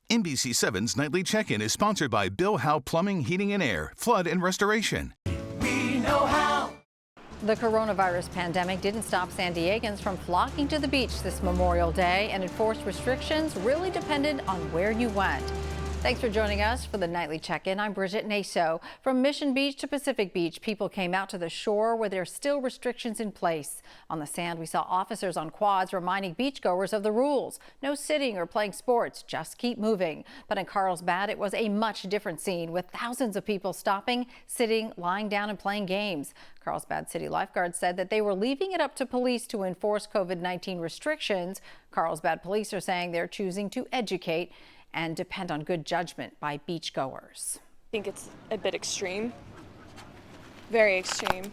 NBC7's Nightly Check-In is sponsored by Bill Howe Plumbing, Heating and Air, Flood and Restoration. We know how. The coronavirus pandemic didn't stop San Diegans from flocking to the beach this Memorial Day, and enforced restrictions really depended on where you went. Thanks for joining us for the Nightly Check-In. I'm Bridget Naso. From Mission Beach to Pacific Beach, people came out to the shore where there are still restrictions in place. On the sand, we saw officers on quads reminding beachgoers of the rules. No sitting or playing sports, just keep moving. But in Carlsbad, it was a much different scene, with thousands of people stopping, sitting, lying down and playing games. Carlsbad City lifeguards said that they were leaving it up to police to enforce COVID-19 restrictions. Carlsbad police are saying they're choosing to educate and depend on good judgment by beachgoers. I think it's a bit extreme, very extreme.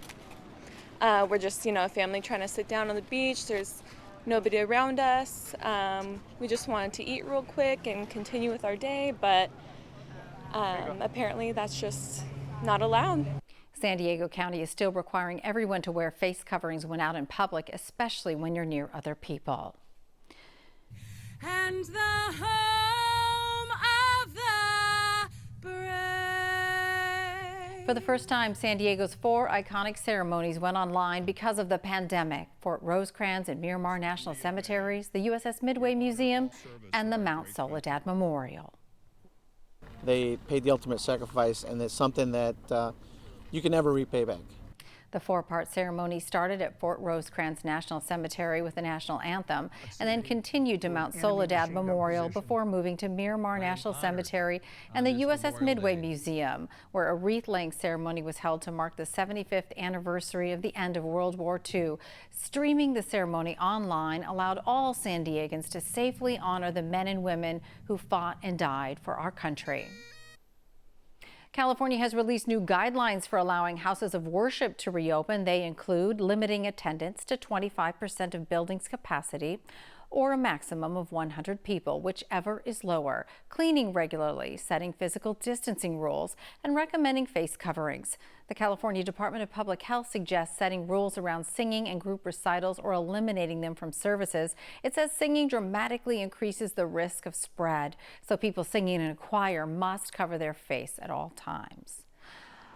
We're just, a family trying to sit down on the beach. There's nobody around us. We just wanted to eat real quick and continue with our day, but apparently that's just not allowed. San Diego County is still requiring everyone to wear face coverings when out in public, especially when you're near other people. And the home of the brave. For the first time, San Diego's 4 iconic ceremonies went online because of the pandemic. Fort Rosecrans and Miramar National Cemeteries, the USS Midway Museum, and the Mount Soledad Memorial. They paid the ultimate sacrifice, and it's something that you can never repay back. The 4-part ceremony started at Fort Rosecrans National Cemetery with the national anthem, and then continued to Mount Soledad Memorial before moving to Miramar National Cemetery and the USS Midway Museum, where a wreath-laying ceremony was held to mark the 75th anniversary of the end of World War II. Streaming the ceremony online allowed all San Diegans to safely honor the men and women who fought and died for our country. California has released new guidelines for allowing houses of worship to reopen. They include limiting attendance to 25% of buildings' capacity, or a maximum of 100 people, whichever is lower, cleaning regularly, setting physical distancing rules, and recommending face coverings. The California Department of Public Health suggests setting rules around singing and group recitals or eliminating them from services. It says singing dramatically increases the risk of spread, so people singing in a choir must cover their face at all times.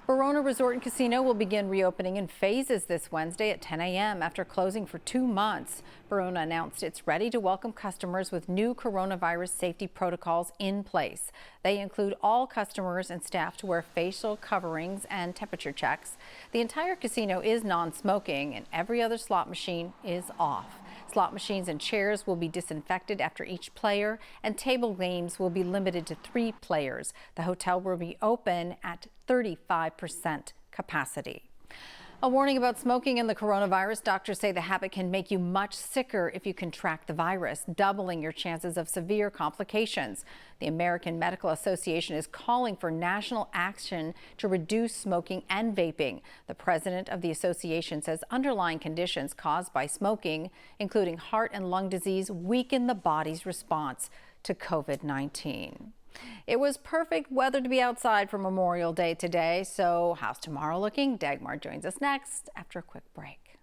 Verona Resort and Casino will begin reopening in phases this Wednesday at 10 a.m. after closing for 2 months. Verona announced it's ready to welcome customers with new coronavirus safety protocols in place. They include all customers and staff to wear facial coverings and temperature checks. The entire casino is non-smoking, and every other slot machine is off. Slot machines and chairs will be disinfected after each player, and table games will be limited to 3 players. The hotel will be open at 35% capacity. A warning about smoking and the coronavirus. Doctors say the habit can make you much sicker if you contract the virus, doubling your chances of severe complications. The American Medical Association is calling for national action to reduce smoking and vaping. The president of the association says underlying conditions caused by smoking, including heart and lung disease, weaken the body's response to COVID-19. It was perfect weather to be outside for Memorial Day today. So how's tomorrow looking? Dagmar joins us next after a quick break.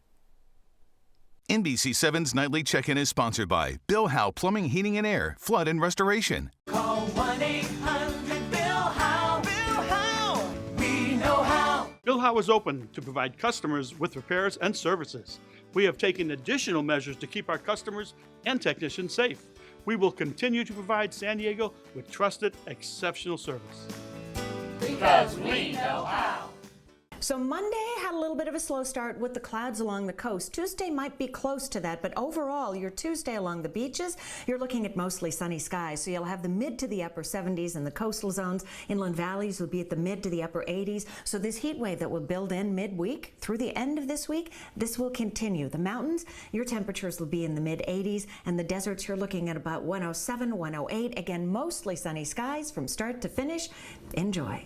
NBC7's Nightly Check-In is sponsored by Bill Howe Plumbing, Heating and Air, Flood and Restoration. Call 1-800-BILL-HOWE. Bill Howe. We know how. Bill Howe is open to provide customers with repairs and services. We have taken additional measures to keep our customers and technicians safe. We will continue to provide San Diego with trusted, exceptional service. Because we know how. So Monday had a little bit of a slow start with the clouds along the coast. Tuesday might be close to that, but overall, your Tuesday along the beaches, you're looking at mostly sunny skies. So you'll have the mid to the upper 70s in the coastal zones. Inland valleys will be at the mid to the upper 80s. So this heat wave that will build in midweek through the end of this week, this will continue. The mountains, your temperatures will be in the mid 80s, and the deserts, you're looking at about 107, 108. Again, mostly sunny skies from start to finish. Enjoy.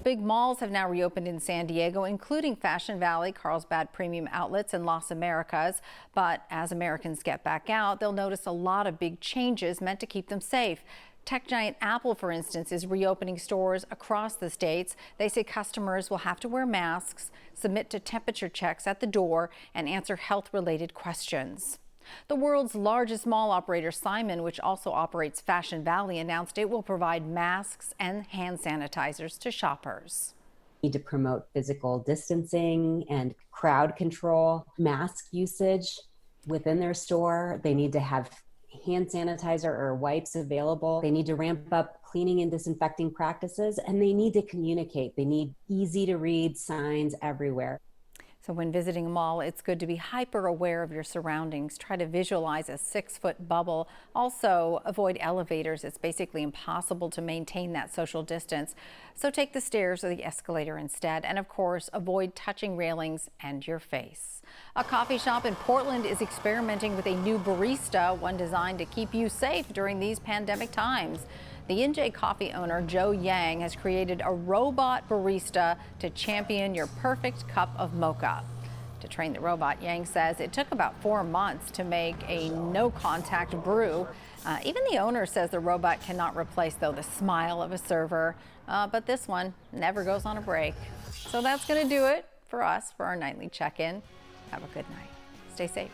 Big malls have now reopened in San Diego, including Fashion Valley, Carlsbad Premium Outlets, and Las Americas. But as Americans get back out, they'll notice a lot of big changes meant to keep them safe. Tech giant Apple, for instance, is reopening stores across the states. They say customers will have to wear masks, submit to temperature checks at the door, and answer health-related questions. The world's largest mall operator, Simon, which also operates Fashion Valley, announced it will provide masks and hand sanitizers to shoppers. Need to promote physical distancing and crowd control, mask usage within their store. They need to have hand sanitizer or wipes available. They need to ramp up cleaning and disinfecting practices, and they need to communicate. They need easy to read signs everywhere. So when visiting a mall, it's good to be hyper aware of your surroundings. Try to visualize a 6-foot bubble. Also, avoid elevators. It's basically impossible to maintain that social distance. So take the stairs or the escalator instead. And of course, avoid touching railings and your face. A coffee shop in Portland is experimenting with a new barista, one designed to keep you safe during these pandemic times. The NJ Coffee owner, Joe Yang, has created a robot barista to champion your perfect cup of mocha. To train the robot, Yang says it took about 4 months to make a no-contact brew. Even the owner says the robot cannot replace, though, the smile of a server. But this one never goes on a break. So that's going to do it for us for our nightly check-in. Have a good night. Stay safe.